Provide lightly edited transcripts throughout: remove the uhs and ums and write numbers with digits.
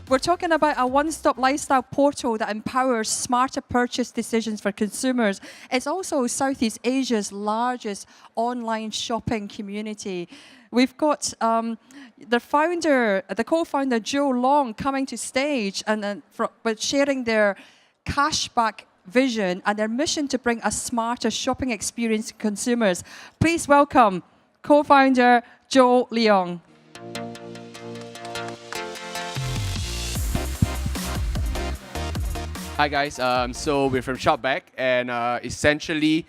We're talking about a one-stop lifestyle portal that empowers smarter purchase decisions for consumers. It's also Southeast Asia's largest online shopping community. We've got the co-founder Joe Long coming to stage and sharing their cashback vision and their mission to bring a smarter shopping experience to consumers. Please welcome co-founder Joe Leong. Hi guys, so we're from Shopback, and essentially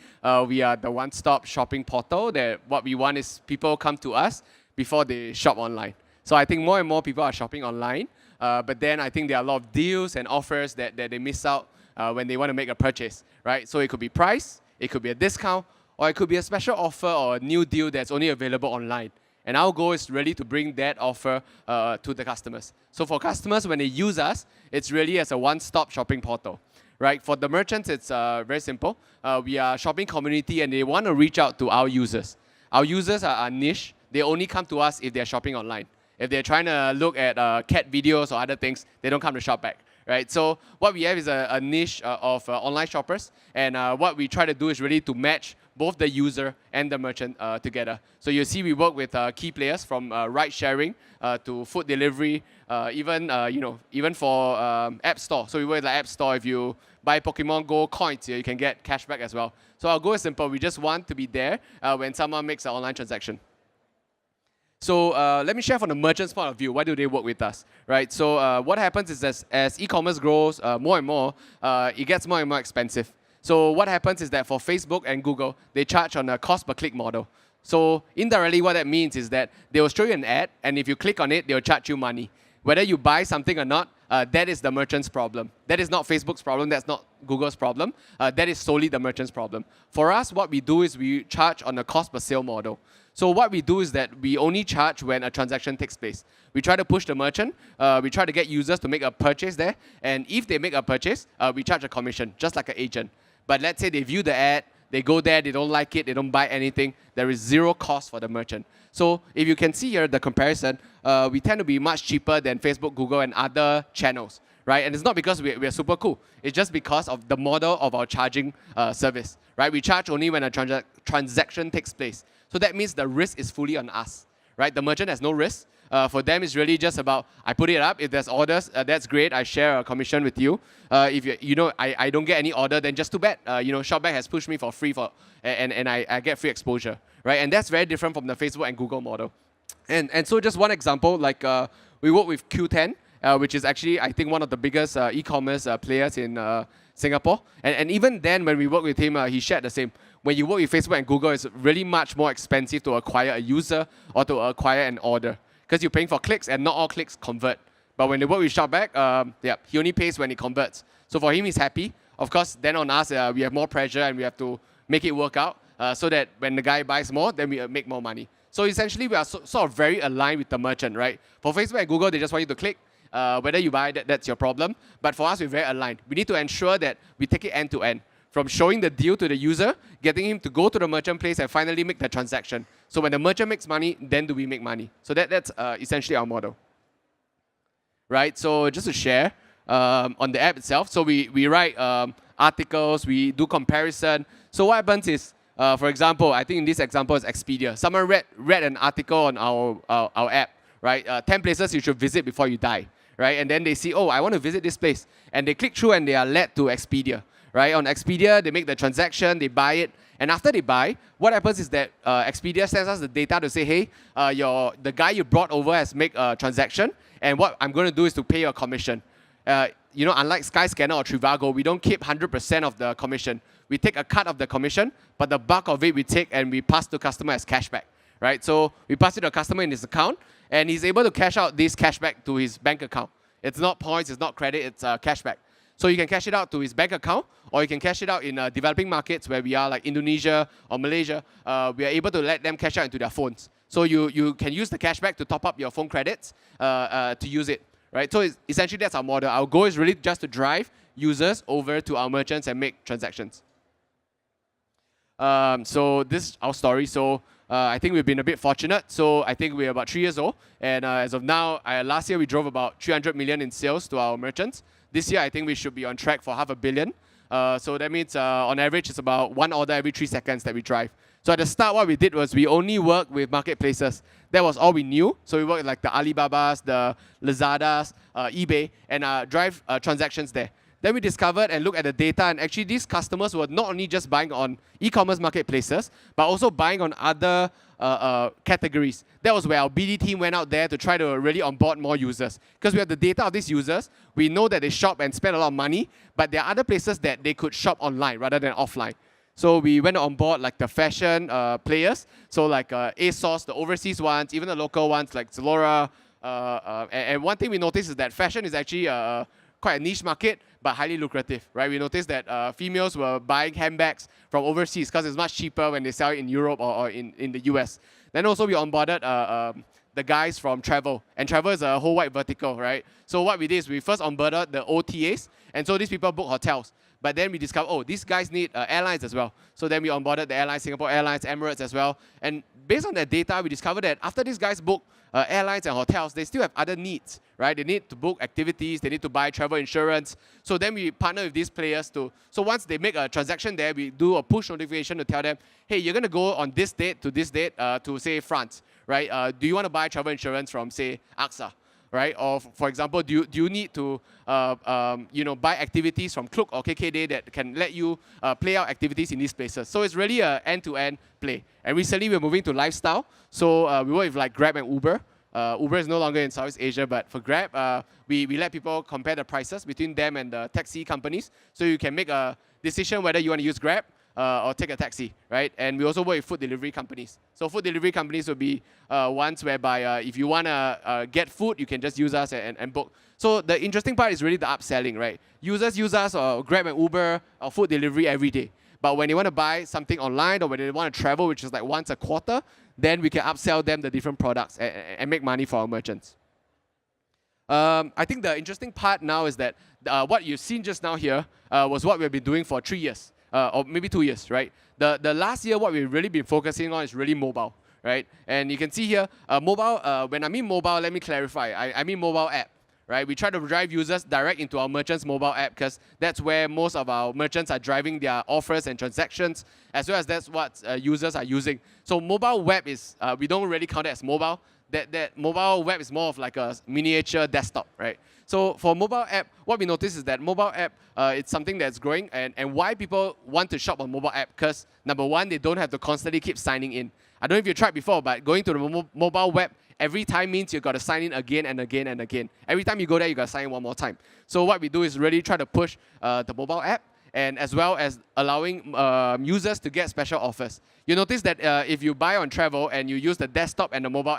we are the one-stop shopping portal that what we want is people come to us before they shop online. So I think more and more people are shopping online, but then I think there are a lot of deals and offers that they miss out when they want to make a purchase, right? So it could be price, it could be a discount, or it could be a special offer or a new deal that's only available online. And our goal is really to bring that offer to the customers. So for customers, when they use us, it's really as a one-stop shopping portal, right? For the merchants, it's very simple. We are a shopping community and they want to reach out to our users. Our users are niche. They only come to us if they're shopping online. If they're trying to look at cat videos or other things, they don't come to Shopback, right? So what we have is a niche of online shoppers. And what we try to do is really to match both the user and the merchant together. So you see we work with key players from ride sharing to food delivery, even for App Store. So we work with the App Store. If you buy Pokemon Go coins, you can get cashback as well. So our goal is simple. We just want to be there when someone makes an online transaction. So let me share from the merchant's point of view. Why do they work with us, right? So what happens is as e-commerce grows more and more, it gets more and more expensive. So what happens is that for Facebook and Google, they charge on a cost per click model. So indirectly, what that means is that they will show you an ad, and if you click on it, they will charge you money. Whether you buy something or not, that is the merchant's problem. That is not Facebook's problem. That's not Google's problem. That is solely the merchant's problem. For us, what we do is we charge on a cost per sale model. So what we do is that we only charge when a transaction takes place. We try to push the merchant. We try to get users to make a purchase there. And if they make a purchase, we charge a commission, just like an agent. But let's say they view the ad, they go there, they don't like it, they don't buy anything, there is zero cost for the merchant. So if you can see here the comparison, we tend to be much cheaper than Facebook, Google, and other channels, right? And it's not because we're super cool. It's just because of the model of our charging service, right? We charge only when a transaction takes place. So that means the risk is fully on us, right? The merchant has no risk. For them, it's really just about, I put it up. If there's orders, that's great. I share a commission with you. If I don't get any order, then just too bad. Shopback has pushed me for free and I get free exposure, right? And that's very different from the Facebook and Google model. And so just one example, like we work with Q10, which is actually, I think, one of the biggest e-commerce players in Singapore. And even then, when we work with him, he shared the same. When you work with Facebook and Google, it's really much more expensive to acquire a user or to acquire an order, because you're paying for clicks and not all clicks convert. But when they work with Shopback, he only pays when it converts. So for him, he's happy. Of course, then on us, we have more pressure and we have to make it work out so that when the guy buys more, then we make more money. So essentially, we are sort of very aligned with the merchant, right? For Facebook and Google, they just want you to click. Whether you buy, that's your problem. But for us, we're very aligned. We need to ensure that we take it end to end. From showing the deal to the user, getting him to go to the merchant place and finally make the transaction. So when the merchant makes money, then do we make money. So that's essentially our model. Right, so just to share on the app itself, so we write articles, we do comparison. So what happens is, for example, I think in this example is Expedia. Someone read an article on our app, right? 10 places you should visit before you die, right? And then they see, oh, I want to visit this place. And they click through and they are led to Expedia. Right? On Expedia, they make the transaction, they buy it, and after they buy, what happens is that Expedia sends us the data to say, hey, the guy you brought over has made a transaction, and what I'm going to do is to pay your commission. Unlike Skyscanner or Trivago, we don't keep 100% of the commission. We take a cut of the commission, but the bulk of it we take and we pass to customer as cashback. Right? So we pass it to the customer in his account, and he's able to cash out this cashback to his bank account. It's not points, it's not credit, it's cashback. So you can cash it out to his bank account, or you can cash it out in developing markets where we are, like Indonesia or Malaysia. We are able to let them cash out into their phones. So you can use the cashback to top up your phone credits to use it, right? So essentially that's our model. Our goal is really just to drive users over to our merchants and make transactions. So this is our story. So I think we've been a bit fortunate. So I think we're about 3 years old. And as of now, last year we drove about 300 million in sales to our merchants. This year, I think we should be on track for $500 million. So that means on average, it's about 1 order every 3 seconds that we drive. So at the start, what we did was we only worked with marketplaces. That was all we knew. So we worked with like the Alibabas, the Lazadas, eBay, and drive transactions there. Then we discovered and looked at the data, and actually these customers were not only just buying on e-commerce marketplaces, but also buying on other categories. That was where our BD team went out there to try to really onboard more users. Because we have the data of these users, we know that they shop and spend a lot of money, but there are other places that they could shop online rather than offline. So we went on board like the fashion players, so like ASOS, the overseas ones, even the local ones like Zalora. And one thing we noticed is that fashion is actually quite a niche market, but highly lucrative, right? We noticed that females were buying handbags from overseas because it's much cheaper when they sell it in Europe or in the US. Then also we onboarded the guys from travel, and travel is a whole wide vertical, right? So what we did is we first onboarded the OTAs, and so these people book hotels. But then we discovered, oh, these guys need airlines as well. So then we onboarded the airlines, Singapore Airlines, Emirates as well. And based on that data, we discovered that after these guys book airlines and hotels, they still have other needs, right? They need to book activities, they need to buy travel insurance. So then we partner with these players so once they make a transaction there, we do a push notification to tell them, hey, you're going to go on this date to say France, right? Do you want to buy travel insurance from, say, AXA? Right? Or for example, do you need to buy activities from Klook or KKday that can let you play out activities in these places? So it's really an end-to-end play. And recently we're moving to lifestyle. So we work with like Grab and Uber. Uber is no longer in Southeast Asia, but for Grab, we let people compare the prices between them and the taxi companies. So you can make a decision whether you want to use Grab or take a taxi, right? And we also work with food delivery companies. So food delivery companies will be ones whereby if you want to get food, you can just use us and book. So the interesting part is really the upselling, right? Users use us or Grab and Uber or food delivery every day. But when they want to buy something online or when they want to travel, which is like once a quarter, then we can upsell them the different products and make money for our merchants. I think the interesting part now is that what you've seen just now here was what we've been doing for 3 years. Or maybe 2 years, right? The last year, what we've really been focusing on is really mobile, right? And you can see here, mobile, when I mean mobile, let me clarify. I mean mobile app, right? We try to drive users direct into our merchants' mobile app because that's where most of our merchants are driving their offers and transactions, as well as that's what users are using. So mobile web is, we don't really count it as mobile. That mobile web is more of like a miniature desktop, right? So for mobile app, what we notice is that mobile app, it's something that's growing, and why people want to shop on mobile app, because number one, they don't have to constantly keep signing in. I don't know if you tried before, but going to the mobile web every time means you've got to sign in again and again and again. Every time you go there, you got to sign in one more time. So what we do is really try to push the mobile app, and as well as allowing users to get special offers. You notice that if you buy on travel and you use the desktop and the mobile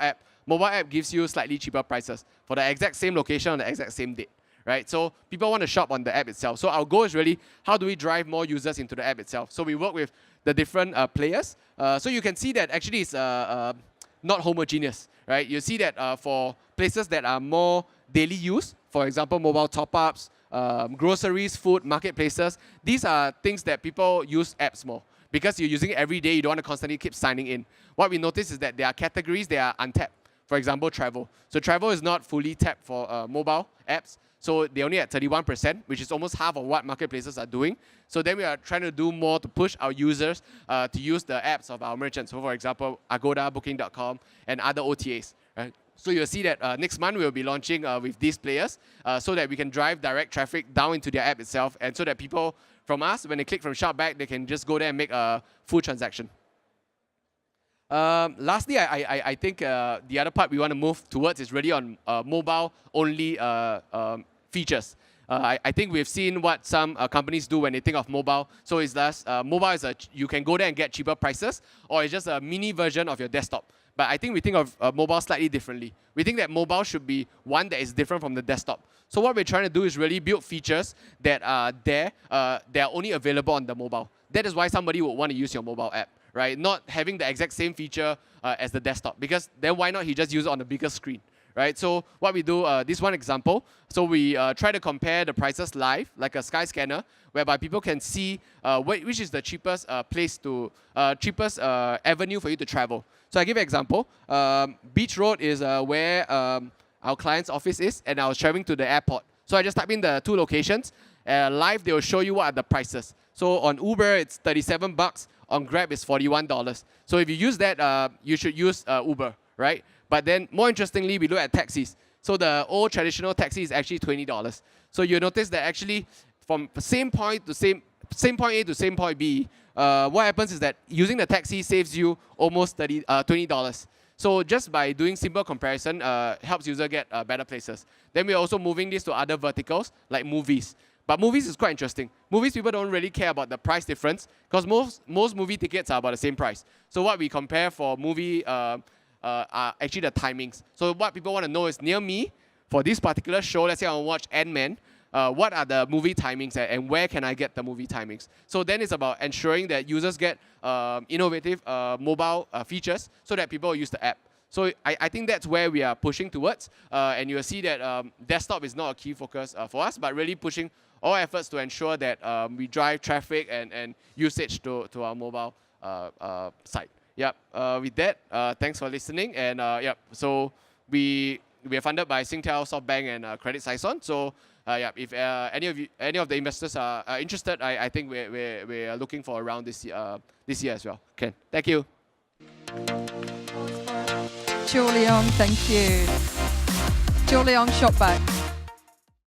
app gives you slightly cheaper prices for the exact same location on the exact same date, right? So people want to shop on the app itself. So our goal is really, how do we drive more users into the app itself? So we work with the different players. So you can see that actually it's not homogeneous, right? You see that for places that are more daily use, for example, mobile top-ups, groceries, food, marketplaces, these are things that people use apps more. Because you're using it every day, you don't want to constantly keep signing in. What we notice is that there are categories that are untapped. For example, travel. So travel is not fully tapped for mobile apps. So they only at 31%, which is almost half of what marketplaces are doing. So then we are trying to do more to push our users to use the apps of our merchants. So for example, Agoda, Booking.com, and other OTAs. Right? So you'll see that next month we'll be launching with these players so that we can drive direct traffic down into their app itself, and so that people from us, when they click from Shopback, they can just go there and make a full transaction. Lastly, I think the other part we want to move towards is really on mobile-only features. I think we've seen what some companies do when they think of mobile. So it's thus, mobile is you can go there and get cheaper prices, or it's just a mini version of your desktop. But I think we think of mobile slightly differently. We think that mobile should be one that is different from the desktop. So what we're trying to do is really build features that are there, that are only available on the mobile. That is why somebody would want to use your mobile app, right? Not having the exact same feature as the desktop, because then why not he just use it on the bigger screen, right? So what we do, this one example, so we try to compare the prices live, like a sky scanner, whereby people can see which is the cheapest cheapest avenue for you to travel. So I give you an example. Beach Road is where our client's office is, and I was traveling to the airport. So I just type in the 2 locations. Live, they will show you what are the prices. So on Uber, it's $37. On Grab, it's $41. So if you use that, you should use Uber, right? But then, more interestingly, we look at taxis. So the old traditional taxi is actually $20. So you notice that actually, from same point to same point A to same point B, what happens is that using the taxi saves you almost $20. So just by doing simple comparison, helps user get better places. Then we're also moving this to other verticals, like movies. But movies is quite interesting. Movies, people don't really care about the price difference because most movie tickets are about the same price. So what we compare for movie are actually the timings. So what people want to know is, near me, for this particular show, let's say I want to watch Ant-Man, what are the movie timings and where can I get the movie timings? So then it's about ensuring that users get innovative mobile features so that people use the app. So I think that's where we are pushing towards. And you'll see that desktop is not a key focus for us, but really pushing all efforts to ensure that we drive traffic and usage to our mobile site. Yep. With that, thanks for listening. And yep. So we are funded by Singtel, Shopback, and Credit Saison. So yeah, if any of the investors are interested, I think we are looking for around this year as well. Okay. Thank you. Joe Leong, thank you. Joe Leong, Shopback.